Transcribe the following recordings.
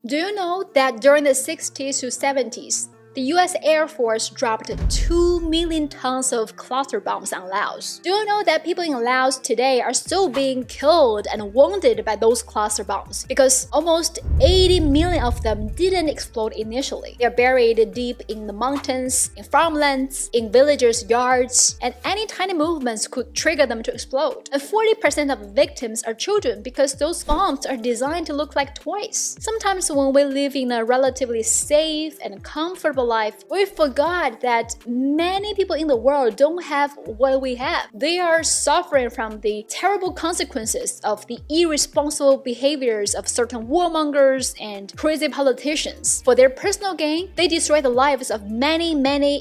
Do you know that during the 60s to 70s, the US Air Force dropped 2 million tons of cluster bombs on Laos? Do you know that people in Laos today are still being killed and wounded by those cluster bombs because almost 80 million of them didn't explode initially? They're buried deep in the mountains, in farmlands, in villagers' yards, and any tiny movements could trigger them to explode. And 40% of victims are children because those bombs are designed to look like toys. Sometimes when we live in a relatively safe and comfortable life, we forgot that many people in the world don't have what we have. They are suffering from the terrible consequences of the irresponsible behaviors of certain warmongers and crazy politicians. For their personal gain, they destroy the lives of many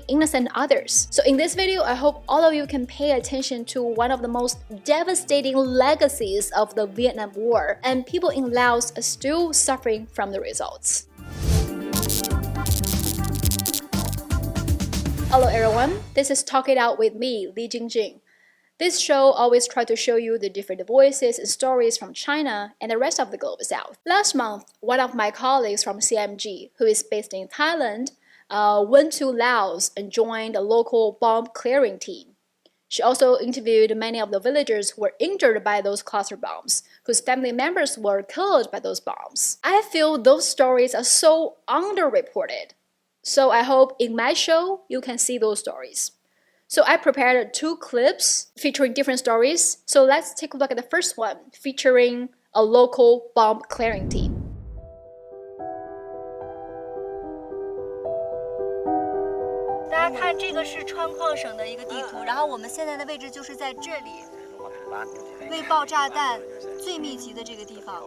innocent others. So in this video, I hope all of you can pay attention to one of the most devastating legacies of the Vietnam War, and people in Laos are still suffering from the results. Hello everyone, this is Talk It Out with me, Li Jingjing. This show always tries to show you the different voices and stories from China and the rest of the Global South. Last month, one of my colleagues from CMG, who is based in Thailand, went to Laos and joined a local bomb clearing team. She also interviewed many of the villagers who were injured by those cluster bombs, whose family members were killed by those bombs. I feel those stories are so underreported. So I hope in my show, you can see those stories. So I prepared 2 clips featuring different stories. So let's take a look at the first one, featuring a local bomb clearing team. 大家看，这个是川矿省的一个地图，然后我们现在的位置就是在这里，未爆炸弹最密集的这个地方。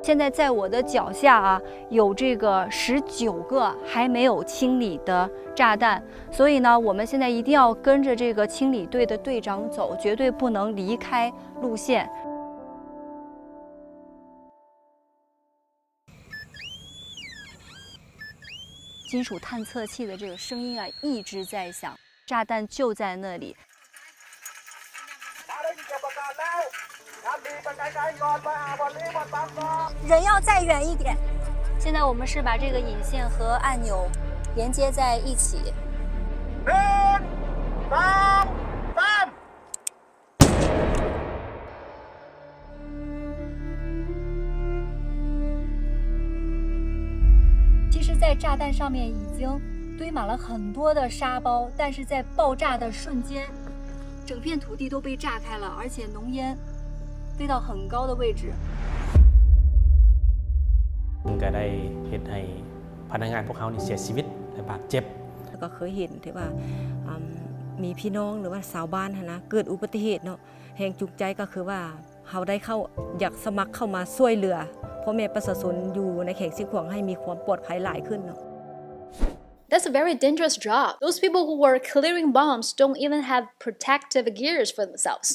现在在我的脚下啊，有这个19个还没有清理的炸弹，所以呢，我们现在一定要跟着这个清理队的队长走，绝对不能离开路线。金属探测器的这个声音啊，一直在响，炸弹就在那里。 人要再远一点。现在我们是把这个引线和按钮连接在一起。其实，在炸弹上面已经堆满了很多的沙包，但是在爆炸的瞬间，整片土地都被炸开了，而且浓烟 飞到很高的位置。ก็ได้เหตุให้พนักงานพวกเขาเสียชีวิตและบาดเจ็บแล้วก็เคยเห็นที่ว่ามีพี่น้องหรือว่าชาวบ้านนะเกิดอุบัติเหตุเนาะแห่งจุกใจก็คือว่าเขาได้เข้าอยากสมัครเข้ามาช่วยเหลือพ่อแม่ประชาชนอยู่ในเขตสีขวางให้มีความปลอดภัยหลายขึ้นเนาะ That's a very dangerous job. Those people who were clearing bombs don't even have protective gears for themselves.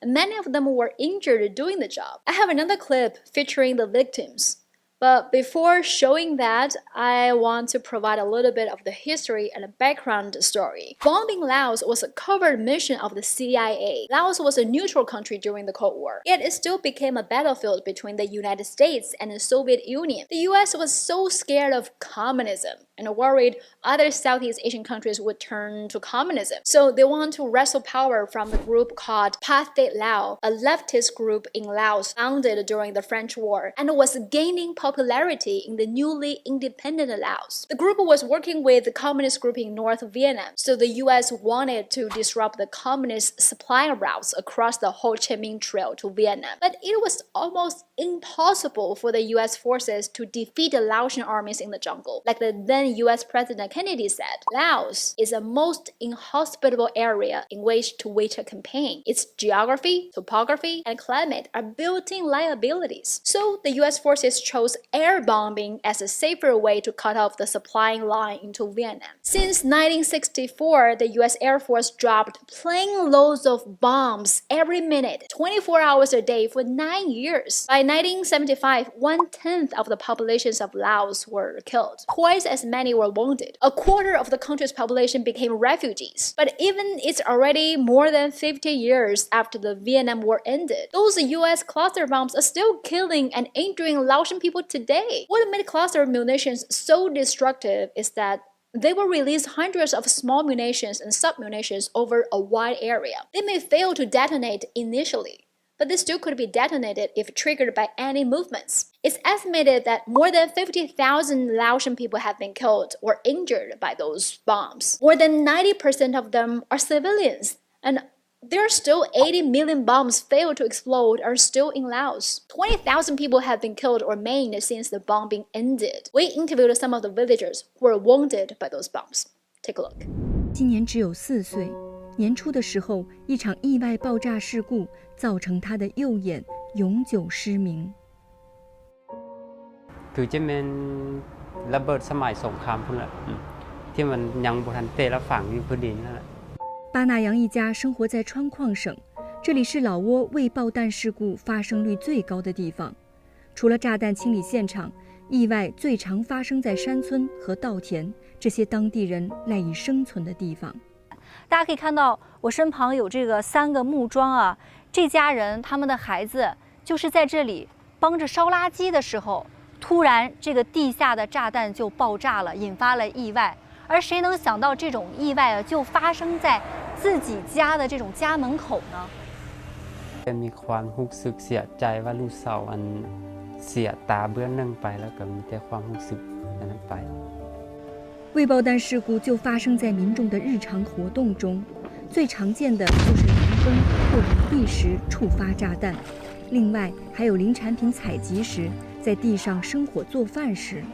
And many of them were injured doing the job. I have another clip featuring the victims. But before showing that, I want to provide a little bit of the history and the background story. Bombing Laos was a covert mission of the CIA. Laos was a neutral country during the Cold War, yet it still became a battlefield between the United States and the Soviet Union. The US was so scared of communism and worried other Southeast Asian countries would turn to communism. So they want to wrestle power from the group called Pathet Lao, a leftist group in Laos founded during the French War, and was gaining popularity in the newly independent Laos. The group was working with the communist group in North Vietnam, so the US wanted to disrupt the communist supply routes across the Ho Chi Minh Trail to Vietnam. But it was almost impossible for the US forces to defeat the Laotian armies in the jungle. Like the then US President Kennedy said, Laos is the most inhospitable area in which to wage a campaign. Its geography, topography, and climate are built-in liabilities. So the US forces chose air bombing as a safer way to cut off the supplying line into Vietnam. Since 1964, the US Air Force dropped plane loads of bombs every minute, 24 hours a day for 9 years. By 1975, 1/10 of the populations of Laos were killed. Twice as many many were wounded. A quarter of the country's population became refugees. But even it's already more than 50 years after the Vietnam War ended, those US cluster bombs are still killing and injuring Laotian people today. What made cluster munitions so destructive is that they will release hundreds of small munitions and sub-munitions over a wide area. They may fail to detonate initially, but they still could be detonated if triggered by any movements. It's estimated that more than 50,000 Laotian people have been killed or injured by those bombs. More than 90% of them are civilians, and there are still 80 million bombs failed to explode are still in Laos. 20,000 people have been killed or maimed since the bombing ended. We interviewed some of the villagers who were wounded by those bombs. Take a look. 今年只有4岁，年初的时候，一场意外爆炸事故造成他的右眼永久失明。คือจะเป็นระเบิดสมัยสงครามพุ่นแหละที่มันยังบ่ทันเตะและฝังอยู่พื้นดินนั่นแหละ 巴纳扬一家生活在川矿省，这里是老挝未爆弹事故发生率最高的地方。除了炸弹清理现场，意外最常发生在山村和稻田这些当地人赖以生存的地方。大家可以看到，我身旁有这个3个木桩啊，这家人他们的孩子就是在这里帮着烧垃圾的时候，突然这个地下的炸弹就爆炸了，引发了意外。而谁能想到这种意外啊，就发生在自己家的这种家门口呢？ มีความรู้สึกเสียใจว่าลูกสาวเสียตาเบื้องหนึ่งไปแล้วก็มีแต่ความรู้สึกนั้นไป 未爆弹事故就发生在民众的日常活动中，最常见的就是农耕或犁地时触发炸弹，另外还有林产品采集时，在地上生火做饭时。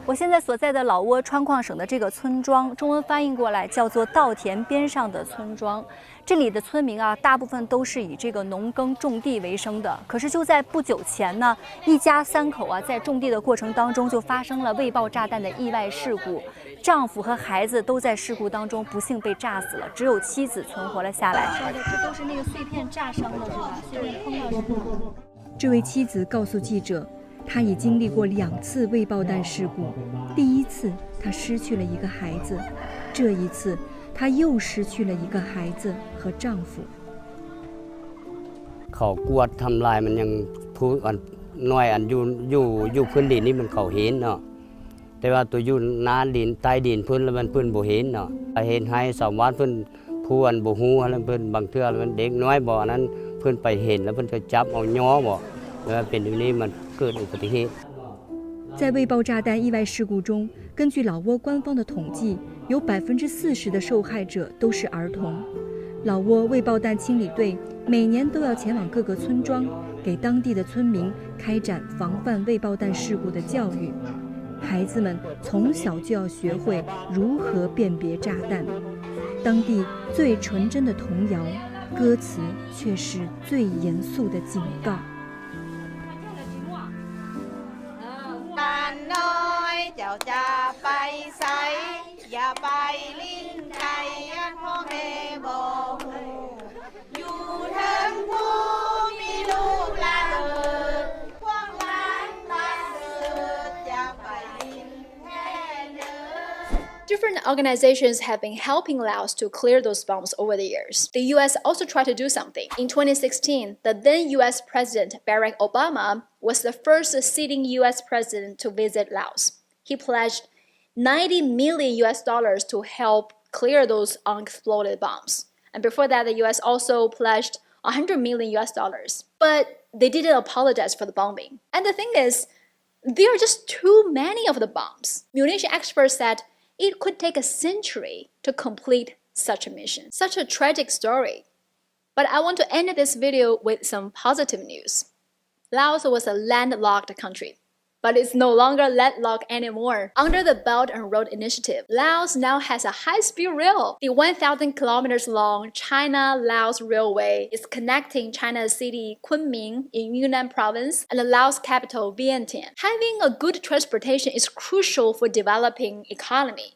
我现在所在的老挝川矿省的这个村庄，中文翻译过来叫做稻田边上的村庄。这里的村民啊，大部分都是以这个农耕种地为生的。可是就在不久前呢，一家3口啊，在种地的过程当中就发生了未爆炸弹的意外事故，丈夫和孩子都在事故当中不幸被炸死了，只有妻子存活了下来。这都是那个碎片炸伤的，是吧？碎片碰到身上。这位妻子告诉记者。 他已经历过2次未爆弹事故，第一次他失去了一个孩子，这一次他又失去了一个孩子和丈夫。เขากวดทำลายมันยังพูดน้อยอยู่พื้นดินนี่มันเขาเห็นเนาะแต่ว่าตัวอยู่น้าดินใต้ดินพื้นแล้วมันพื้นบ่เห็นเนาะเห็นให้สามวันพื้นผู้บ่ฮู้แล้วพื้นบางเทื่อมันเด็กน้อยบ่นั้นพื้นไปเห็นแล้วพื้นก็จับเอาย้อบ่แล้วเป็นอยู่นี่มัน 在未爆炸弹意外事故中，根据老挝官方的统计，有40%的受害者都是儿童。老挝未爆弹清理队每年都要前往各个村庄，给当地的村民开展防范未爆弹事故的教育。孩子们从小就要学会如何辨别炸弹。当地最纯真的童谣，歌词却是最严肃的警告。 เจ้าจะไปใส่อย่าไปลิ้นไก่พ่อแม่บอกอยู่เทิงผู้มีลูกหลานเกิดพวกหลานบ้านเกิดอย่าไปลิ้นแค่เด้อ Different organizations have been helping Laos to clear those bombs over the years. The US also tried to do something. In 2016, the then US President Barack Obama was the first sitting US president to visit Laos. He pledged $90 million to help clear those unexploded bombs. And before that, the US also pledged $100 million. But they didn't apologize for the bombing. And the thing is, there are just too many of the bombs. Munition experts said it could take a century to complete such a mission. Such a tragic story. But I want to end this video with some positive news. Laos was a landlocked country, but it's no longer landlocked anymore. Under the Belt and Road Initiative, Laos now has a high-speed rail. The 1,000 kilometers long China-Laos Railway is connecting China's city Kunming in Yunnan province and the Laos capital Vientiane. Having a good transportation is crucial for developing economy.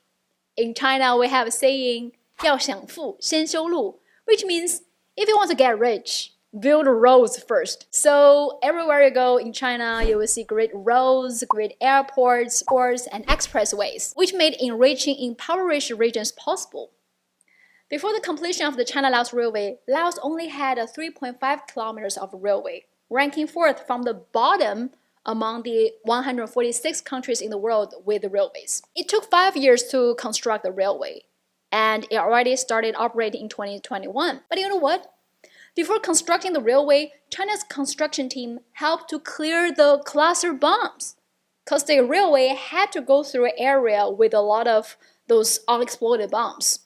In China, we have a saying, 要想富，先修路, which means if you want to get rich, build roads first. So everywhere you go in China, you will see great roads, great airports, ports, and expressways, which made enriching impoverished regions possible. Before the completion of the China-Laos Railway, Laos only had 3.5 kilometers of railway, ranking fourth from the bottom among the 146 countries in the world with railways. It took 5 years to construct the railway, and it already started operating in 2021. But you know what? Before constructing the railway, China's construction team helped to clear the cluster bombs, because the railway had to go through an area with a lot of those unexploded bombs.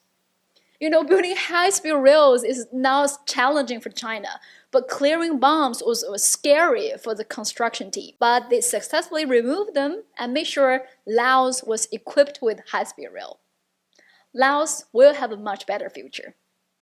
You know, building high-speed rails is now challenging for China, but clearing bombs was scary for the construction team. But they successfully removed them and made sure Laos was equipped with high-speed rail. Laos will have a much better future.